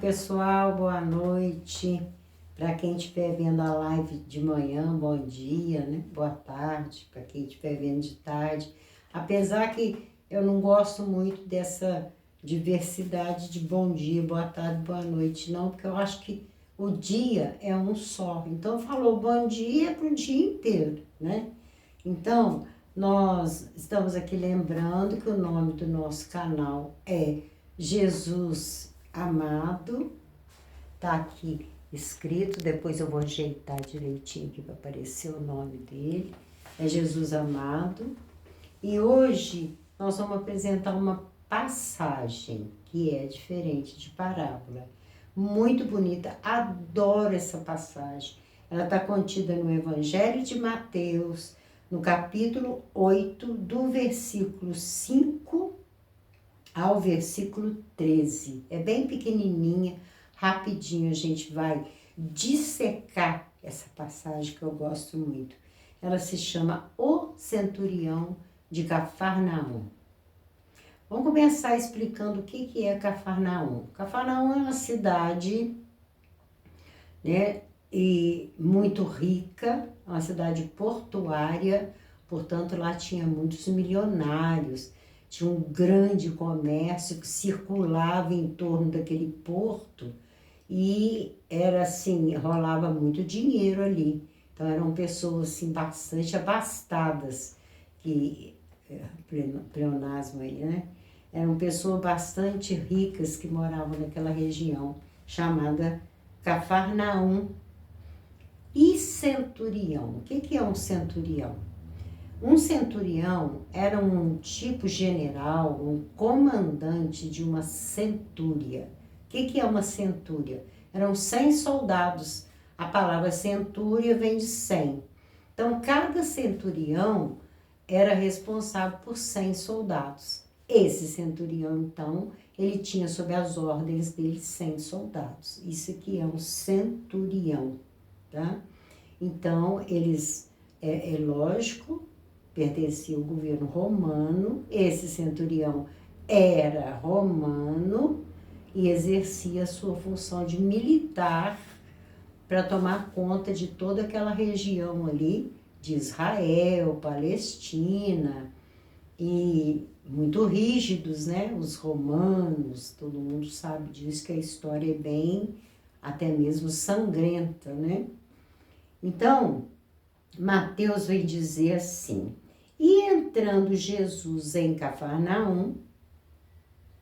pessoal, boa noite. Para quem estiver vendo a live de manhã, bom dia, né? Boa tarde, para quem estiver vendo de tarde. Apesar que eu não gosto muito dessa diversidade de bom dia, boa tarde, boa noite, não, porque eu acho que o dia é um só. Então, falou bom dia para o dia inteiro, né? Então, nós estamos aqui lembrando que o nome do nosso canal é Jesus Amado, tá aqui escrito, depois eu vou ajeitar direitinho aqui para aparecer o nome dele, é Jesus Amado, e hoje nós vamos apresentar uma passagem que é diferente de parábola, muito bonita, adoro essa passagem, ela está contida no Evangelho de Mateus, no capítulo 8, do versículo 5 ao versículo 13. É bem pequenininha, rapidinho a gente vai dissecar essa passagem que eu gosto muito. Ela se chama O Centurião de Cafarnaum. Vamos começar explicando o que é Cafarnaum. Cafarnaum é uma cidade, né, e muito rica, uma cidade portuária, portanto lá tinha muitos milionários, tinha um grande comércio que circulava em torno daquele porto e era assim, rolava muito dinheiro ali. Então eram pessoas assim bastante abastadas, que pleonasmo aí, né? Eram pessoas bastante ricas que moravam naquela região chamada Cafarnaum. E centurião, o que é um centurião? Um centurião era um tipo general, um comandante de uma centúria. O que é uma centúria? Eram 100 soldados. A palavra centúria vem de 100. Então, cada centurião era responsável por 100 soldados. Esse centurião, então, ele tinha sob as ordens dele 100 soldados. Isso aqui é um centurião, tá? Então, eles, é lógico, pertencia ao governo romano, esse centurião era romano e exercia a sua função de militar para tomar conta de toda aquela região ali de Israel, Palestina, e muito rígidos, né? Os romanos, todo mundo sabe disso, que a história é bem, até mesmo sangrenta, né? Então, Mateus vem dizer assim, e entrando Jesus em Cafarnaum,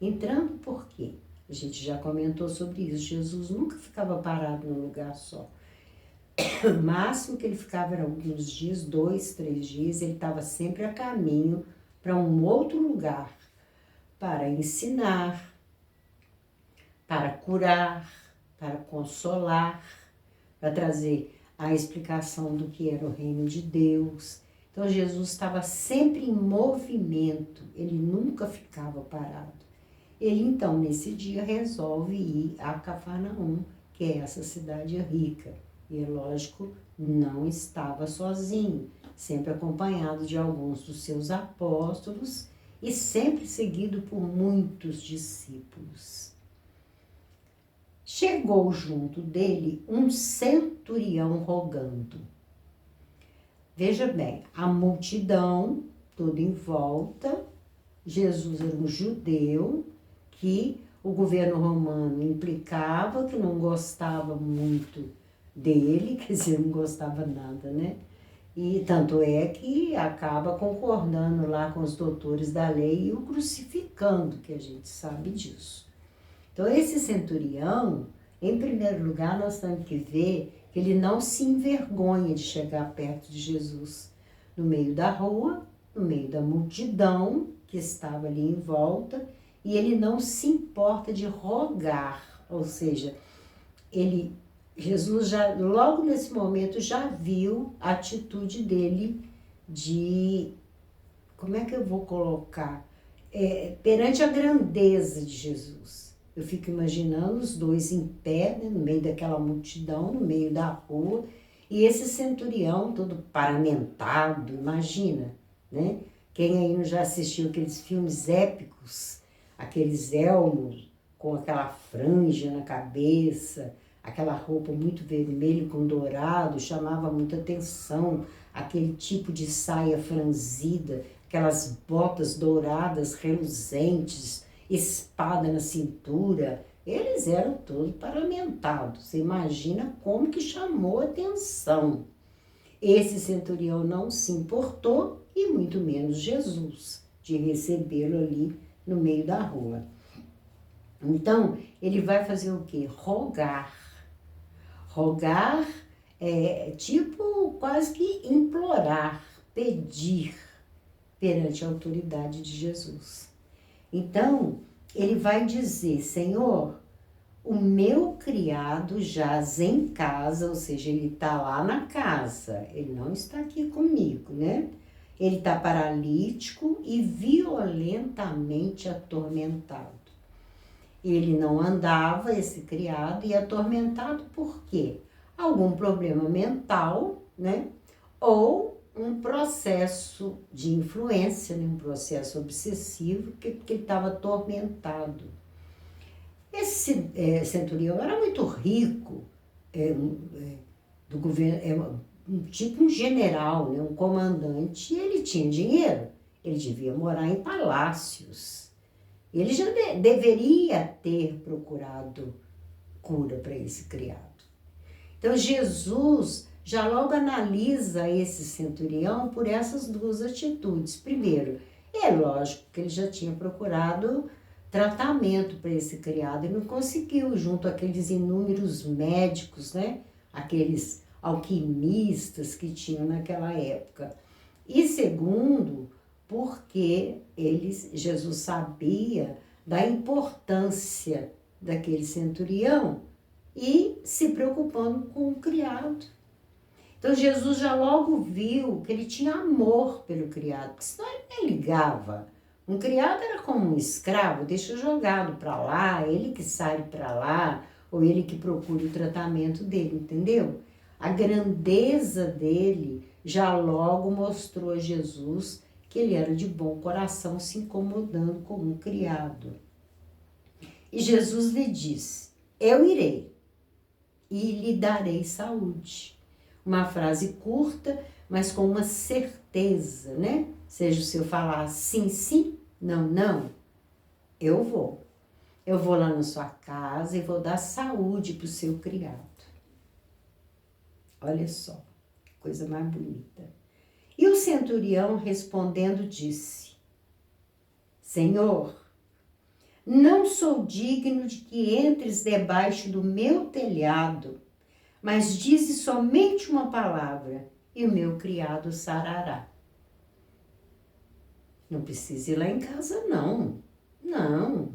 entrando por quê? A gente já comentou sobre isso, Jesus nunca ficava parado num lugar só. O máximo que ele ficava era alguns dias, 2, 3 dias, ele estava sempre a caminho para um outro lugar, para ensinar, para curar, para consolar, para trazer a explicação do que era o reino de Deus. Então, Jesus estava sempre em movimento, ele nunca ficava parado. Ele, então, nesse dia, resolve ir a Cafarnaum, que é essa cidade rica. E, é lógico, não estava sozinho, sempre acompanhado de alguns dos seus apóstolos e sempre seguido por muitos discípulos. Chegou junto dele um centurião rogando. Veja bem, a multidão toda em volta, Jesus era um judeu que o governo romano implicava, que não gostava muito dele, quer dizer, não gostava nada, né? E tanto é que acaba concordando lá com os doutores da lei e o crucificando, que a gente sabe disso. Então, esse centurião, em primeiro lugar, nós temos que ver que ele não se envergonha de chegar perto de Jesus. No meio da rua, no meio da multidão que estava ali em volta, e ele não se importa de rogar, ou seja, Jesus já, logo nesse momento, já viu a atitude dele de, como é que eu vou colocar? Perante a grandeza de Jesus. Eu fico imaginando os dois em pé, né, no meio daquela multidão, no meio da rua, e esse centurião todo paramentado, imagina, né? Quem aí não já assistiu aqueles filmes épicos, aqueles elmos, com aquela franja na cabeça, aquela roupa muito vermelha com dourado, chamava muita atenção, aquele tipo de saia franzida, aquelas botas douradas reluzentes, espada na cintura. Eles eram todos paramentados. Você imagina como que chamou atenção. Esse centurião não se importou, e muito menos Jesus, de recebê-lo ali no meio da rua. Então, ele vai fazer o quê? Rogar. Rogar é tipo quase que implorar, pedir perante a autoridade de Jesus. Então, ele vai dizer: Senhor, o meu criado jaz em casa, ou seja, ele está lá na casa, ele não está aqui comigo, né? Ele está paralítico e violentamente atormentado. Ele não andava, esse criado, e atormentado por quê? Algum problema mental, né? Ou um processo de influência, né? Um processo obsessivo, porque ele estava atormentado. Esse centurião era muito rico, do governo, tipo um general, né? Um comandante, e ele tinha dinheiro, ele devia morar em palácios. Ele já deveria ter procurado cura para esse criado. Então, Jesus já logo analisa esse centurião por essas duas atitudes. Primeiro, é lógico que ele já tinha procurado tratamento para esse criado e não conseguiu, junto àqueles inúmeros médicos, né? Aqueles alquimistas que tinham naquela época. E segundo, porque Jesus sabia da importância daquele centurião e se preocupando com o criado. Então Jesus já logo viu que ele tinha amor pelo criado, porque senão ele nem ligava. Um criado era como um escravo, deixa jogado para lá, ele que sai para lá, ou ele que procura o tratamento dele, entendeu? A grandeza dele já logo mostrou a Jesus que ele era de bom coração, se incomodando com um criado. E Jesus lhe disse: eu irei e lhe darei saúde. Uma frase curta, mas com uma certeza, né? Seja se eu falar sim, sim, não, não, eu vou. Eu vou lá na sua casa e vou dar saúde para o seu criado. Olha só, que coisa mais bonita. E o centurião respondendo disse: Senhor, não sou digno de que entres debaixo do meu telhado, mas dize somente uma palavra e o meu criado sarará. Não precisa ir lá em casa, não. Não,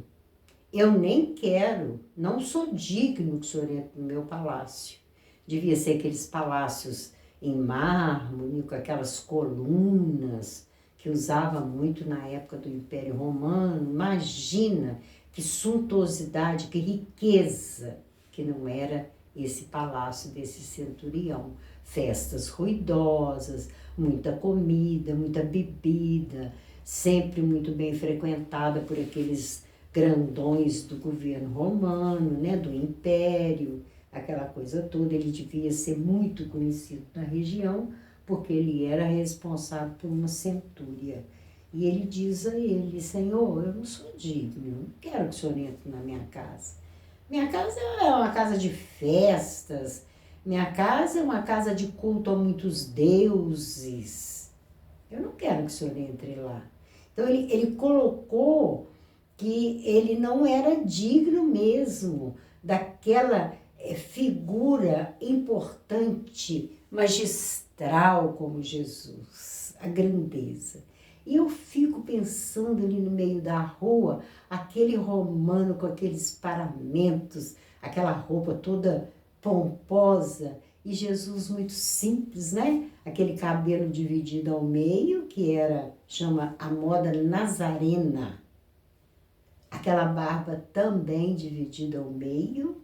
eu nem quero, não sou digno que o senhor entre no meu palácio. Devia ser aqueles palácios em mármore, com aquelas colunas que usava muito na época do Império Romano. Imagina que suntuosidade, que riqueza, que não era esse palácio desse centurião. Festas ruidosas, muita comida, muita bebida, sempre muito bem frequentada por aqueles grandões do governo romano, né, do Império, aquela coisa toda. Ele devia ser muito conhecido na região, porque ele era responsável por uma centúria. E ele diz a ele: Senhor, eu não sou digno, não quero que o senhor entre na minha casa. Minha casa é uma casa de festas, minha casa é uma casa de culto a muitos deuses. Eu não quero que o senhor entre lá. Então ele colocou que ele não era digno mesmo daquela figura importante, magistral como Jesus, a grandeza. E eu fico pensando ali no meio da rua, aquele romano com aqueles paramentos, aquela roupa toda pomposa, e Jesus muito simples, né? Aquele cabelo dividido ao meio, que chama a moda nazarena. Aquela barba também dividida ao meio,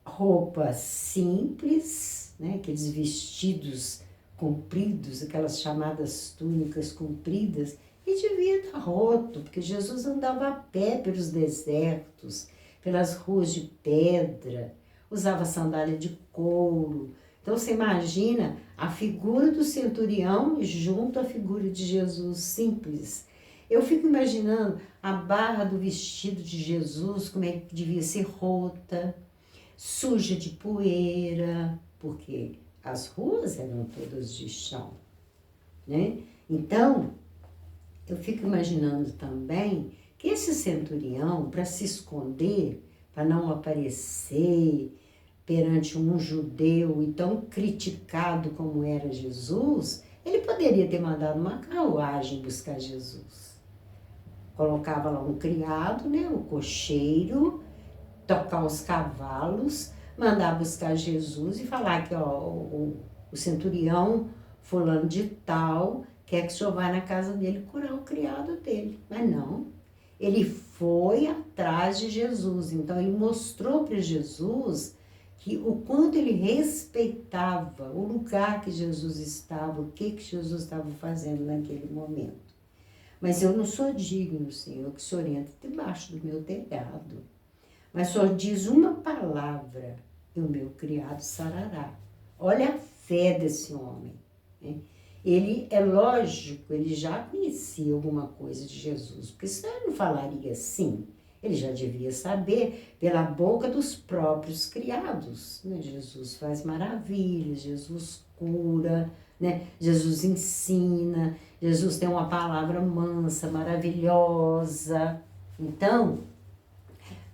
roupa simples, né? Aqueles vestidos compridos, aquelas chamadas túnicas compridas, e devia estar roto, porque Jesus andava a pé pelos desertos, pelas ruas de pedra, usava sandália de couro. Então você imagina a figura do centurião junto à figura de Jesus simples. Eu fico imaginando a barra do vestido de Jesus, como é que devia ser rota, suja de poeira, porque as ruas eram todas de chão, né? Então, eu fico imaginando também que esse centurião, para se esconder, para não aparecer perante um judeu e tão criticado como era Jesus, ele poderia ter mandado uma carruagem buscar Jesus. Colocava lá um criado, né, o cocheiro, tocar os cavalos, mandar buscar Jesus e falar que ó, o centurião fulano de tal quer que o senhor vá na casa dele curar o criado dele. Mas não, ele foi atrás de Jesus. Então ele mostrou para Jesus que o quanto ele respeitava o lugar que Jesus estava, o que Jesus estava fazendo naquele momento. Mas eu não sou digno, Senhor, que o Senhor entre debaixo do meu telhado. Mas só diz uma palavra e o meu criado sarará. Olha a fé desse homem, né? Ele, é lógico, ele já conhecia alguma coisa de Jesus, porque senão ele não falaria assim. Ele já devia saber pela boca dos próprios criados, né? Jesus faz maravilhas, Jesus cura, né? Jesus ensina, Jesus tem uma palavra mansa, maravilhosa. Então,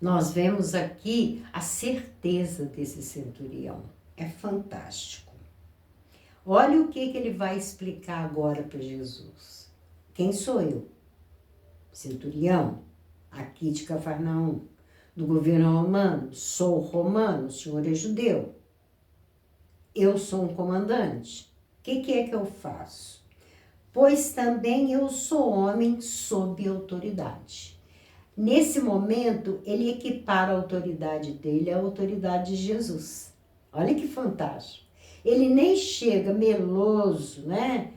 nós vemos aqui a certeza desse centurião. É fantástico. Olha o que ele vai explicar agora para Jesus. Quem sou eu? Centurião, aqui de Cafarnaum, do governo romano. Sou romano, o senhor é judeu. Eu sou um comandante. O que é que eu faço? Pois também eu sou homem sob autoridade. Nesse momento, ele equipara a autoridade dele à autoridade de Jesus. Olha que fantástico. Ele nem chega meloso, né?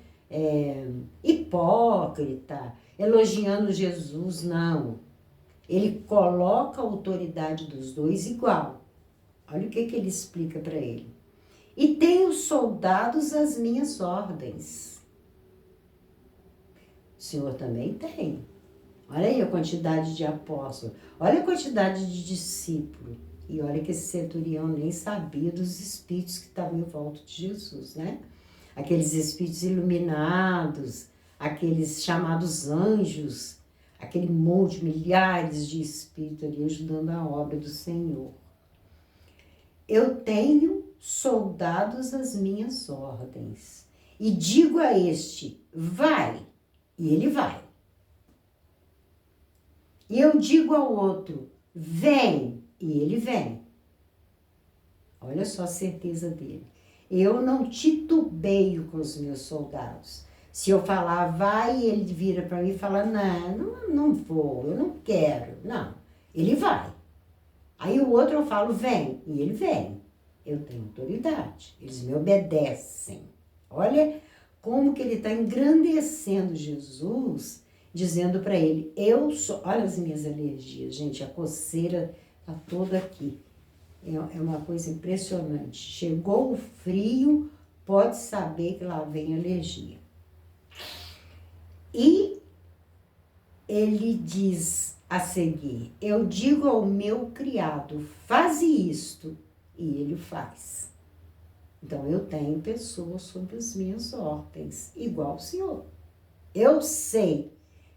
Hipócrita, elogiando Jesus, não. Ele coloca a autoridade dos dois igual. Olha o que ele explica para ele. E tenho soldados às minhas ordens. O Senhor também tem. Olha aí a quantidade de apóstolos. Olha a quantidade de discípulos. E olha que esse centurião nem sabia dos espíritos que estavam em volta de Jesus, né? Aqueles espíritos iluminados, aqueles chamados anjos, aquele monte, milhares de espíritos ali ajudando a obra do Senhor. Eu tenho soldados às minhas ordens. E digo a este, vai, e ele vai. E eu digo ao outro, vem, e ele vem. Olha só a certeza dele. Eu não titubeio com os meus soldados. Se eu falar vai, ele vira para mim e fala, não vou, eu não quero. Não, ele vai. Aí o outro eu falo, vem, e ele vem. Eu tenho autoridade, eles me obedecem. Olha como que ele está engrandecendo Jesus, dizendo para ele, eu sou... Olha as minhas alergias, gente, a coceira está toda aqui. É uma coisa impressionante. Chegou o frio, pode saber que lá vem alergia. E ele diz a seguir, eu digo ao meu criado, faze isto, e ele faz. Então, eu tenho pessoas sob as minhas ordens, igual o Senhor. Eu sei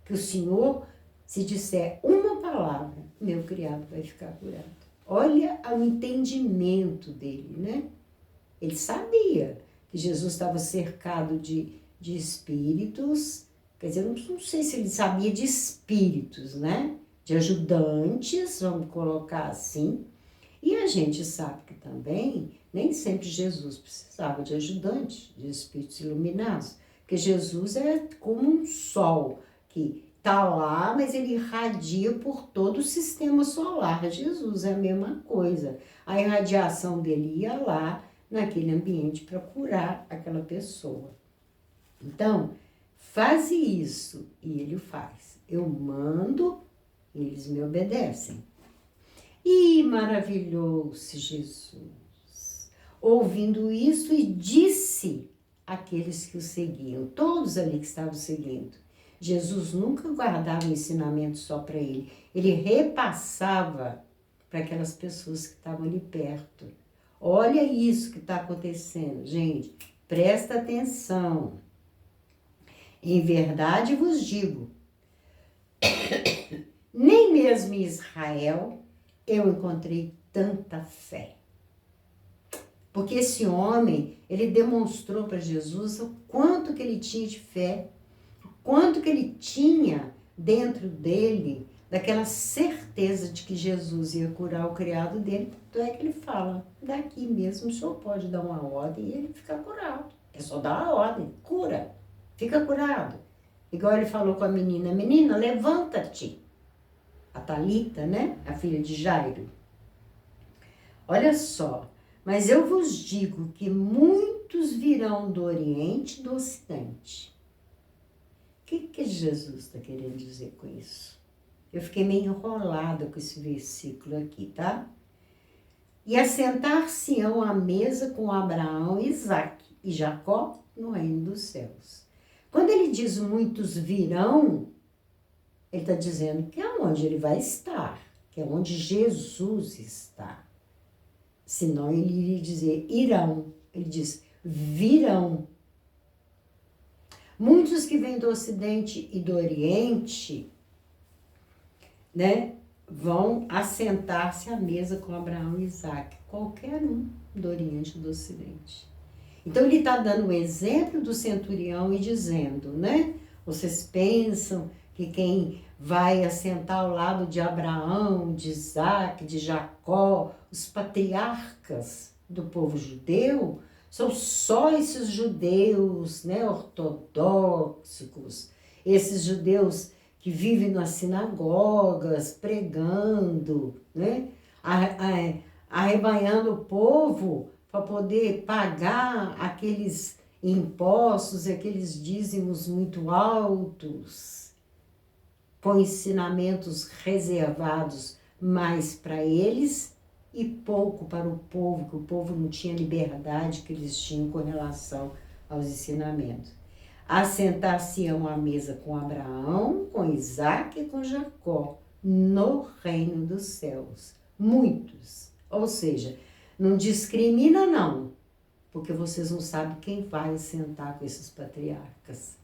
que o Senhor, se disser uma palavra, meu criado vai ficar curado. Olha o entendimento dele, né? Ele sabia que Jesus estava cercado de espíritos, quer dizer, não sei se ele sabia de espíritos, né? De ajudantes, vamos colocar assim. E a gente sabe que também, nem sempre Jesus precisava de ajudantes, de espíritos iluminados, porque Jesus é como um sol que está lá, mas ele irradia por todo o sistema solar. Jesus é a mesma coisa. A irradiação dele ia lá naquele ambiente para curar aquela pessoa. Então, faze isso, e ele faz. Eu mando, eles me obedecem. E maravilhou-se Jesus, ouvindo isso, e disse àqueles que o seguiam, todos ali que estavam seguindo. Jesus nunca guardava o ensinamento só para ele repassava para aquelas pessoas que estavam ali perto. Olha isso que está acontecendo, gente, presta atenção. Em verdade vos digo, nem mesmo em Israel eu encontrei tanta fé. Porque esse homem, ele demonstrou para Jesus o quanto que ele tinha de fé, o quanto que ele tinha dentro dele daquela certeza de que Jesus ia curar o criado dele. Tanto é que ele fala, daqui mesmo o senhor pode dar uma ordem e ele fica curado. É só dar a ordem, cura, fica curado. Igual ele falou com a menina, menina, levanta-te. A Talita, né? A filha de Jairo. Olha só, mas eu vos digo que muitos virão do Oriente e do Ocidente. O que Jesus está querendo dizer com isso? Eu fiquei meio enrolada com esse versículo aqui, tá? E assentar-se-ão à mesa com Abraão, Isaque e Jacó no reino dos céus. Quando ele diz muitos virão, ele está dizendo que é onde ele vai estar, que é onde Jesus está. Senão ele iria dizer irão, ele diz virão. Muitos que vêm do Ocidente e do Oriente, né, vão assentar-se à mesa com Abraão e Isaque, qualquer um do Oriente e do Ocidente. Então ele está dando o exemplo do centurião e dizendo, né, vocês pensam que quem vai assentar ao lado de Abraão, de Isaque, de Jacó, os patriarcas do povo judeu, são só esses judeus, né, ortodoxos, esses judeus que vivem nas sinagogas, pregando, né, arrebanhando o povo para poder pagar aqueles impostos, aqueles dízimos muito altos, com ensinamentos reservados mais para eles e pouco para o povo, que o povo não tinha liberdade que eles tinham com relação aos ensinamentos. Assentar-se-ão à mesa com Abraão, com Isaque e com Jacó, no reino dos céus. Muitos. Ou seja, não discrimina não, porque vocês não sabem quem vai sentar com esses patriarcas.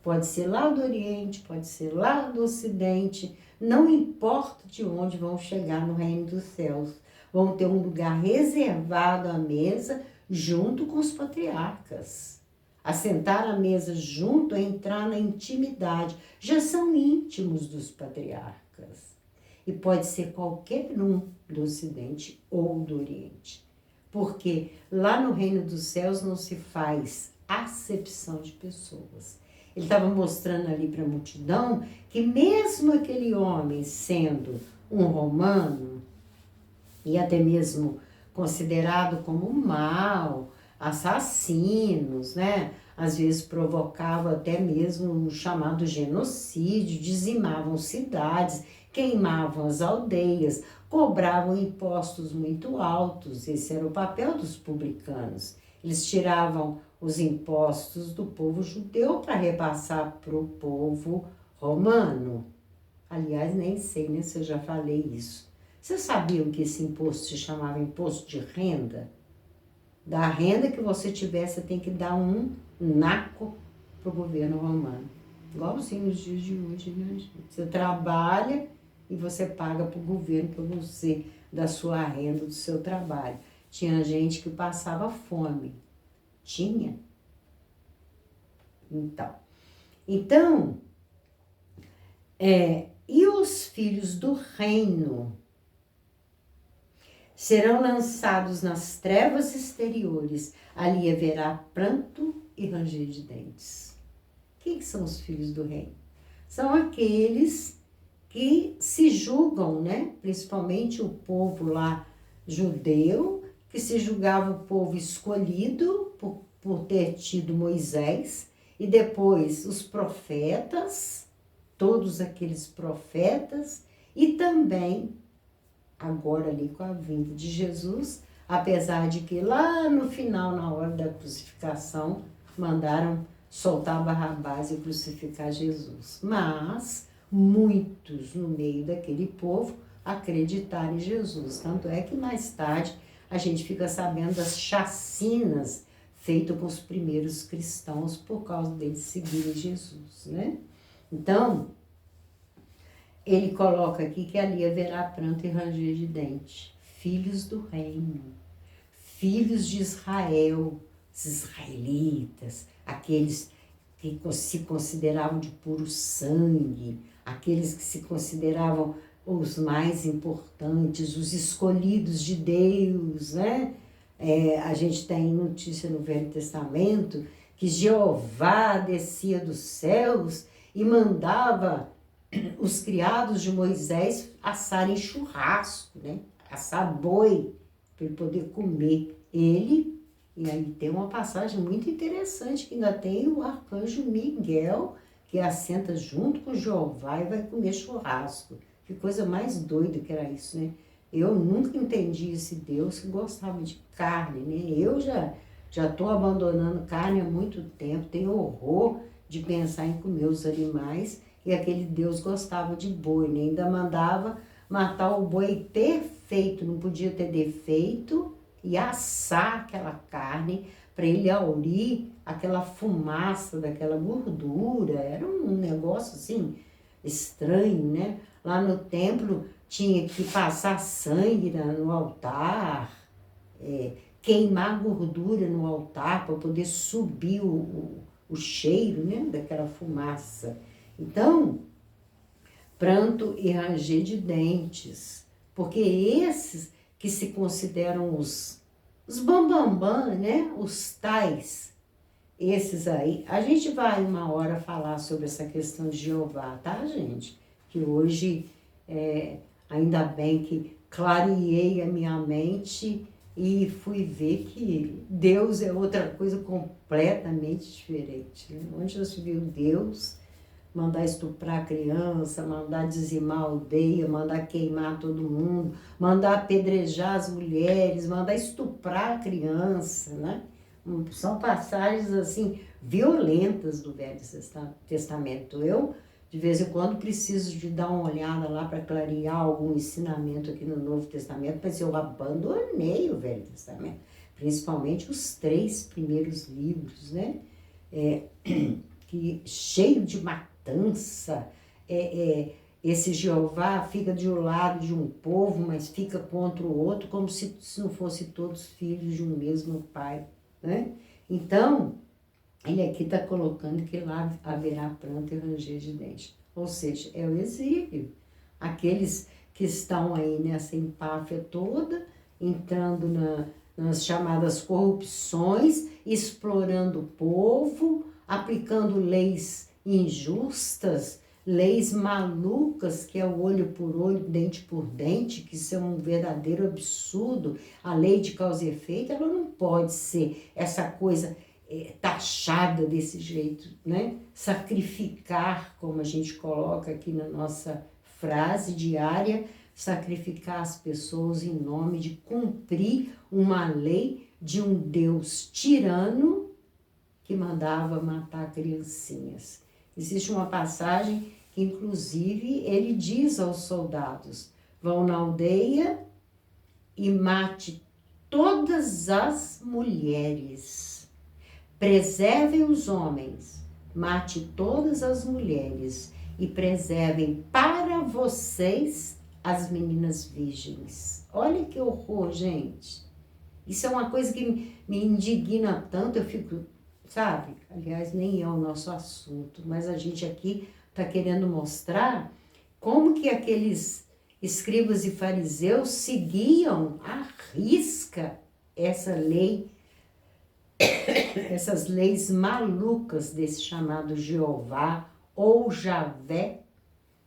Pode ser lá do Oriente, pode ser lá do Ocidente, não importa de onde vão chegar no reino dos céus. Vão ter um lugar reservado à mesa junto com os patriarcas. Assentar à mesa junto é entrar na intimidade. Já são íntimos dos patriarcas. E pode ser qualquer um do Ocidente ou do Oriente. Porque lá no reino dos céus não se faz acepção de pessoas. Ele estava mostrando ali para a multidão que mesmo aquele homem sendo um romano, e até mesmo considerado como mau, assassinos, né? Às vezes provocava até mesmo um chamado genocídio, dizimavam cidades, queimavam as aldeias, cobravam impostos muito altos. Esse era o papel dos publicanos. Eles tiravam os impostos do povo judeu para repassar para o povo romano. Aliás, nem sei, né, se eu já falei isso. Vocês sabiam que esse imposto se chamava imposto de renda? Da renda que você tiver, você tem que dar um naco para o governo romano. Igualzinho nos dias de hoje, né, gente? Você trabalha e você paga para o governo para você, da sua renda, do seu trabalho. Tinha gente que passava fome. Tinha. Então, e os filhos do reino serão lançados nas trevas exteriores, ali haverá pranto e ranger de dentes. Quem são os filhos do reino? São aqueles que se julgam, né? Principalmente o povo lá judeu, que se julgava o povo escolhido por ter tido Moisés, e depois os profetas, todos aqueles profetas, e também agora ali com a vinda de Jesus, apesar de que lá no final, na hora da crucificação, mandaram soltar Barrabás e crucificar Jesus. Mas muitos no meio daquele povo acreditaram em Jesus. Tanto é que mais tarde a gente fica sabendo das chacinas feitas com os primeiros cristãos por causa deles seguirem Jesus, né? Então, ele coloca aqui que ali haverá pranto e ranger de dente. Filhos do reino, filhos de Israel, os israelitas, aqueles que se consideravam de puro sangue, aqueles que se consideravam os mais importantes, os escolhidos de Deus, né? A gente tem notícia no Velho Testamento que Jeová descia dos céus e mandava os criados de Moisés assarem churrasco, né? Assar boi para ele poder comer. Ele, e aí tem uma passagem muito interessante que ainda tem o arcanjo Miguel que assenta junto com Jeová e vai comer churrasco. Que coisa mais doida que era isso, né? Eu nunca entendi esse Deus que gostava de carne, né? Eu já estou abandonando carne há muito tempo, tenho horror de pensar em comer os animais, e aquele Deus gostava de boi, né? Ainda mandava matar o boi perfeito, não podia ter defeito, e assar aquela carne para ele aurir aquela fumaça daquela gordura. Era um negócio assim estranho, né? Lá no templo tinha que passar sangue no altar, queimar gordura no altar para poder subir o cheiro, né, daquela fumaça. Então, pranto e ranger de dentes, porque esses que se consideram os bambambam, né, os tais, esses aí, a gente vai uma hora falar sobre essa questão de Jeová, tá, gente? Que hoje, ainda bem que clareei a minha mente e fui ver que Deus é outra coisa completamente diferente, né? Onde já se viu Deus mandar estuprar a criança, mandar dizimar a aldeia, mandar queimar todo mundo, mandar apedrejar as mulheres, mandar estuprar a criança, né? São passagens, assim, violentas do Velho Testamento. Eu, de vez em quando, preciso de dar uma olhada lá para clarear algum ensinamento aqui no Novo Testamento, mas eu abandonei o Velho Testamento, principalmente os 3 primeiros livros, né? Que cheio de matança, esse Jeová fica de um lado de um povo, mas fica contra o outro, como se não fossem todos filhos de um mesmo pai, né? Então, ele aqui está colocando que lá haverá pranto e ranger de dentes. Ou seja, é o exílio. Aqueles que estão aí nessa empáfia toda, entrando nas chamadas corrupções, explorando o povo, aplicando leis injustas, leis malucas, que é o olho por olho, dente por dente, que isso é um verdadeiro absurdo. A lei de causa e efeito, ela não pode ser essa coisa taxada desse jeito, né? Sacrificar, como a gente coloca aqui na nossa frase diária, sacrificar as pessoas em nome de cumprir uma lei de um Deus tirano que mandava matar criancinhas. Existe uma passagem que, inclusive, ele diz aos soldados: vão na aldeia e mate todas as mulheres. Preservem os homens, mate todas as mulheres e preservem para vocês as meninas virgens. Olha que horror, gente. Isso é uma coisa que me indigna tanto, eu fico, sabe? Aliás, nem é o nosso assunto, mas a gente aqui está querendo mostrar como que aqueles escribas e fariseus seguiam à risca essa lei, essas leis malucas desse chamado Jeová ou Javé,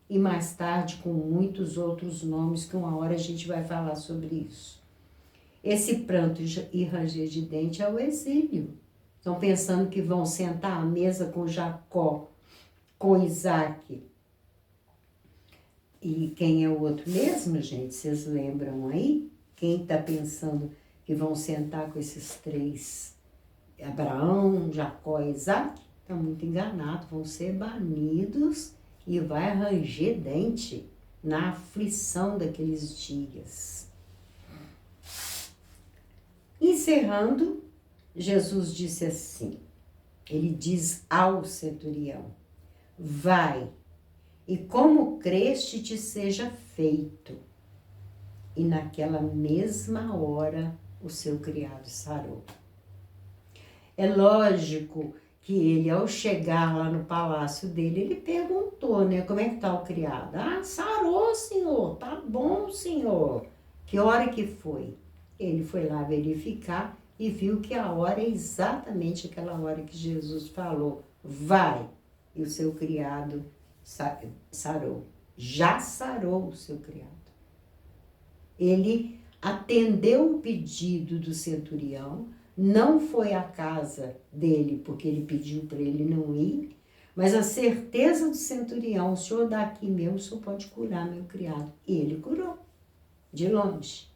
e mais tarde com muitos outros nomes, que uma hora a gente vai falar sobre isso. Esse pranto e ranger de dente é o exílio. Estão pensando que vão sentar à mesa com Jacó, com Isaac, E quem é o outro mesmo, gente? Vocês lembram aí? Quem está pensando que vão sentar com esses três, Abraão, Jacó e Isaac, está muito enganado. Vão ser banidos e vai ranger dente na aflição daqueles dias. Encerrando, Jesus disse assim, ele diz ao centurião, vai, e como creste te seja feito. E naquela mesma hora o seu criado sarou. É lógico que ele, ao chegar lá no palácio dele, ele perguntou, né, como é que tá o criado? Ah, sarou, senhor, tá bom, senhor. Que hora que foi? Ele foi lá verificar e viu que a hora é exatamente aquela hora que Jesus falou, vai. E o seu criado sarou. Já sarou o seu criado. Ele atendeu o pedido do centurião, não foi à casa dele porque ele pediu para ele não ir, mas a certeza do centurião, o senhor daqui mesmo, o senhor pode curar meu criado. E ele curou, de longe.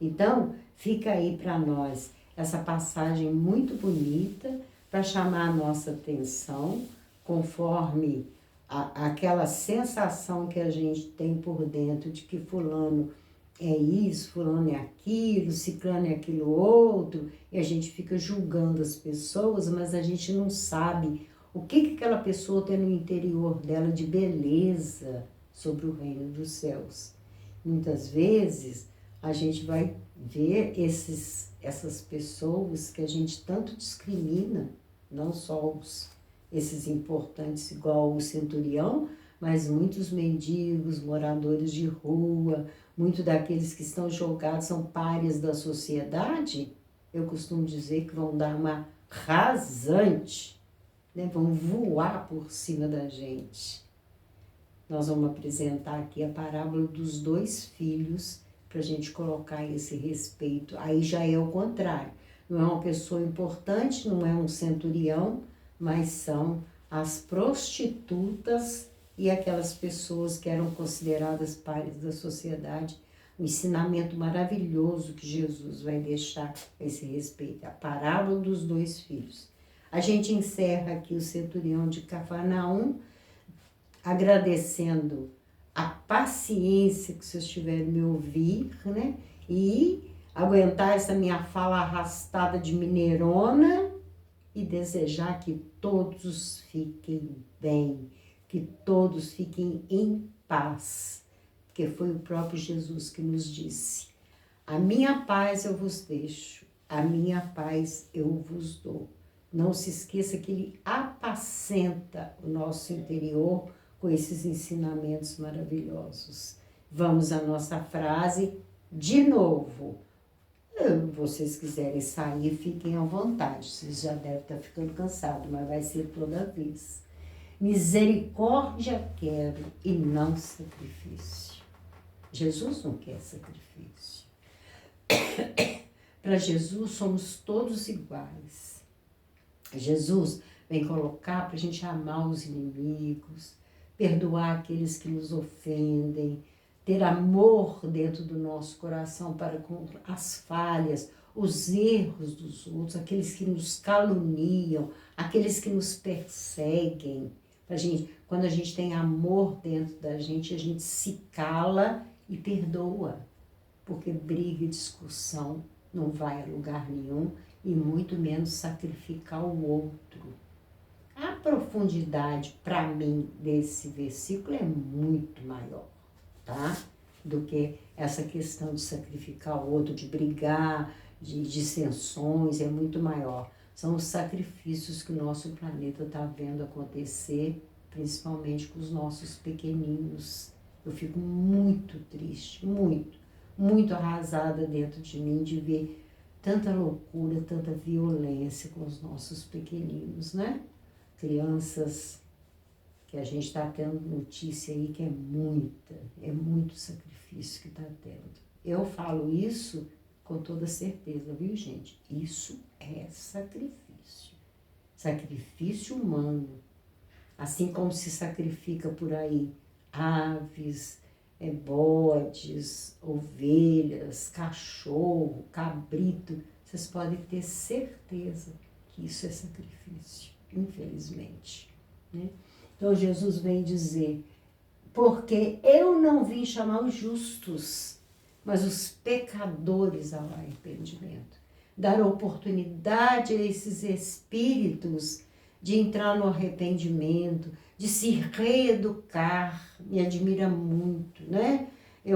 Então, fica aí para nós essa passagem muito bonita para chamar a nossa atenção, conforme aquela sensação que a gente tem por dentro de que fulano é isso, fulano é aquilo, ciclano é aquilo outro, e a gente fica julgando as pessoas, mas a gente não sabe o que aquela pessoa tem no interior dela de beleza sobre o reino dos céus. Muitas vezes a gente vai ver essas pessoas que a gente tanto discrimina, não só esses importantes igual o centurião, mas muitos mendigos, moradores de rua, muitos daqueles que estão jogados, são párias da sociedade, eu costumo dizer que vão dar uma rasante, né? Vão voar por cima da gente. Nós vamos apresentar aqui a parábola dos 2 filhos, para a gente colocar esse respeito. Aí já é o contrário. Não é uma pessoa importante, não é um centurião, mas são as prostitutas e aquelas pessoas que eram consideradas pares da sociedade. Um ensinamento maravilhoso que Jesus vai deixar a esse respeito. A parábola dos 2 filhos. A gente encerra aqui o centurião de Cafarnaum, agradecendo a paciência que vocês tiveram me ouvir, né? E aguentar essa minha fala arrastada de mineirona e desejar que todos fiquem bem, que todos fiquem em paz, porque foi o próprio Jesus que nos disse, a minha paz eu vos deixo, a minha paz eu vos dou. Não se esqueça que ele apacenta o nosso interior com esses ensinamentos maravilhosos. Vamos à nossa frase de novo. Vocês quiserem sair, fiquem à vontade. Vocês já devem estar ficando cansados, mas vai ser toda vez. Misericórdia quero e não sacrifício. Jesus não quer sacrifício. Para Jesus somos todos iguais. Jesus vem colocar para a gente amar os inimigos, perdoar aqueles que nos ofendem, ter amor dentro do nosso coração para com as falhas, os erros dos outros, aqueles que nos caluniam, aqueles que nos perseguem. Quando a gente tem amor dentro da gente, a gente se cala e perdoa, porque briga e discussão não vai a lugar nenhum e muito menos sacrificar o outro. A profundidade, para mim, desse versículo é muito maior, tá? Do que essa questão de sacrificar o outro, de brigar, de dissensões, é muito maior. São os sacrifícios que o nosso planeta está vendo acontecer, principalmente com os nossos pequeninos. Eu fico muito triste, muito arrasada dentro de mim de ver tanta loucura, tanta violência com os nossos pequeninos, né? Crianças que a gente está tendo notícia aí que é muito sacrifício que está tendo. Eu falo isso com toda certeza, viu, gente? Isso é sacrifício. Sacrifício humano. Assim como se sacrifica por aí aves, bodes, ovelhas, cachorro, cabrito, vocês podem ter certeza que isso é sacrifício, infelizmente, né? Então Jesus vem dizer, porque eu não vim chamar os justos, mas os pecadores ao arrependimento. Dar oportunidade a esses espíritos de entrar no arrependimento, de se reeducar, me admira muito, né?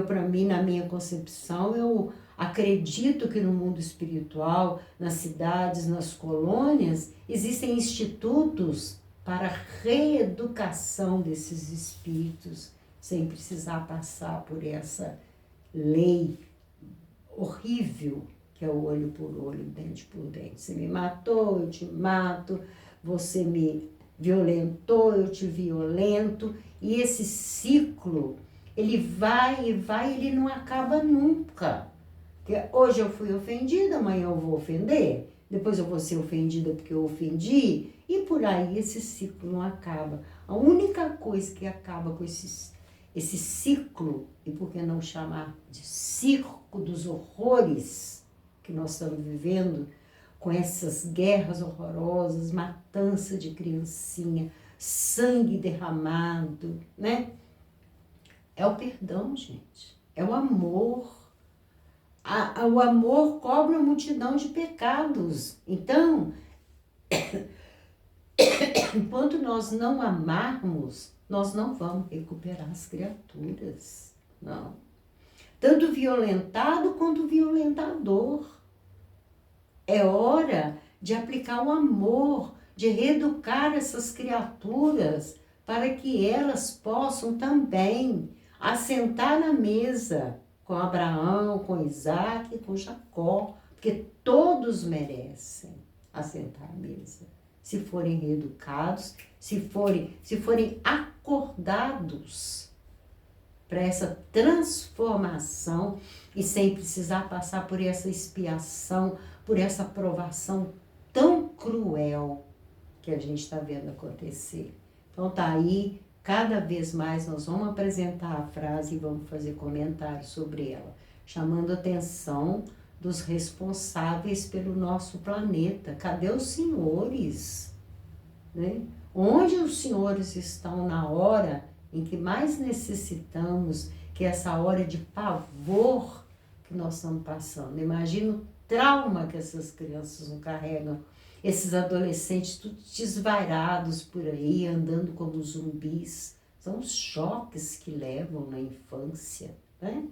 Para mim, na minha concepção, eu acredito que no mundo espiritual, nas cidades, nas colônias, existem institutos para a reeducação desses espíritos, sem precisar passar por essa lei horrível, que é o olho por olho, dente por dente. Você me matou, eu te mato, você me violentou, eu te violento, e esse ciclo, ele vai e vai, ele não acaba nunca. Porque hoje eu fui ofendida, amanhã eu vou ofender, depois eu vou ser ofendida porque eu ofendi, e por aí esse ciclo não acaba. A única coisa que acaba com esse ciclo, e por que não chamar de circo dos horrores que nós estamos vivendo, com essas guerras horrorosas, matança de criancinha, sangue derramado, né? É o perdão, gente. É o amor. O amor cobre uma multidão de pecados. Então, enquanto nós não amarmos, nós não vamos recuperar as criaturas. Não. Tanto violentado quanto violentador. É hora de aplicar o amor, de reeducar essas criaturas para que elas possam também assentar na mesa com Abraão, com Isaac e com Jacó, porque todos merecem assentar à mesa, se forem reeducados, se forem acordados para essa transformação e sem precisar passar por essa expiação, por essa provação tão cruel que a gente está vendo acontecer. Então tá aí, cada vez mais nós vamos apresentar a frase e vamos fazer comentários sobre ela, chamando a atenção dos responsáveis pelo nosso planeta. Cadê os senhores? Né? Onde os senhores estão na hora em que mais necessitamos, que é essa hora de pavor que nós estamos passando? Imagina o trauma que essas crianças não carregam, esses adolescentes tudo desvairados por aí, andando como zumbis. São os choques que levam na infância, né?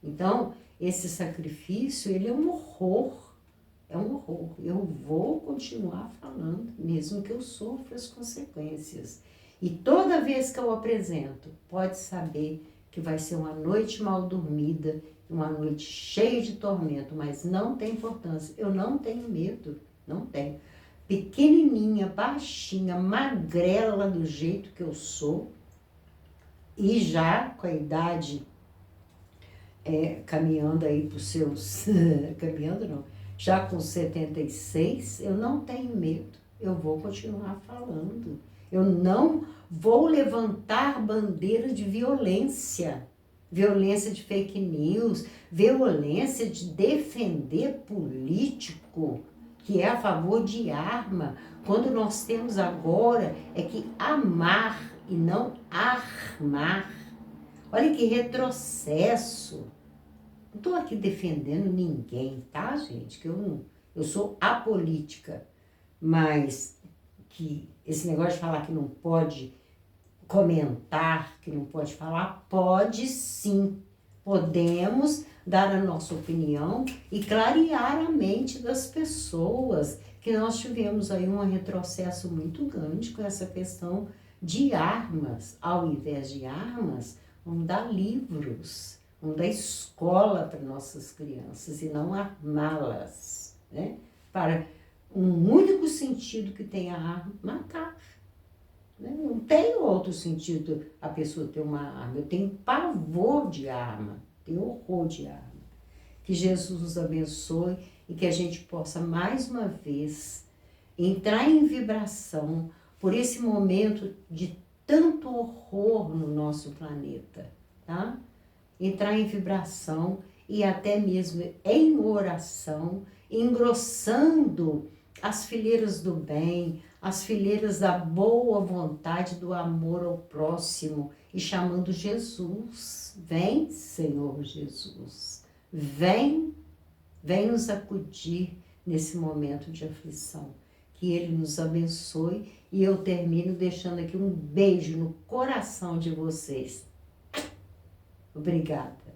Então, esse sacrifício, ele é um horror. É um horror. Eu vou continuar falando, mesmo que eu sofra as consequências. E toda vez que eu apresento, pode saber que vai ser uma noite mal dormida, uma noite cheia de tormento, mas não tem importância. Eu não tenho medo, não tenho. Pequenininha, baixinha, magrela do jeito que eu sou, e já com a idade caminhando aí para os seus... caminhando não, já com 76, eu não tenho medo. Eu vou continuar falando. Eu não vou levantar bandeira de violência. Violência de fake news, violência de defender político que é a favor de arma, quando nós temos agora é que amar e não armar. Olha que retrocesso. Não estou aqui defendendo ninguém, tá, gente? Que eu sou apolítica, mas que esse negócio de falar que não pode comentar, que não pode falar, pode sim. Podemos dar a nossa opinião e clarear a mente das pessoas, que nós tivemos aí um retrocesso muito grande com essa questão de armas. Ao invés de armas, vamos dar livros, vamos dar escola para nossas crianças e não armá-las, né? Para um único sentido que tem a arma, matar. Não tem outro sentido a pessoa ter uma arma. Eu tenho pavor de arma, tenho horror de arma. Que Jesus nos abençoe e que a gente possa mais uma vez entrar em vibração por esse momento de tanto horror no nosso planeta, tá? entrar em vibração e até mesmo em oração, engrossando as fileiras do bem, as fileiras da boa vontade, do amor ao próximo e chamando Jesus. Vem, Senhor Jesus, vem nos acudir nesse momento de aflição. Que Ele nos abençoe e eu termino deixando aqui um beijo no coração de vocês. Obrigada.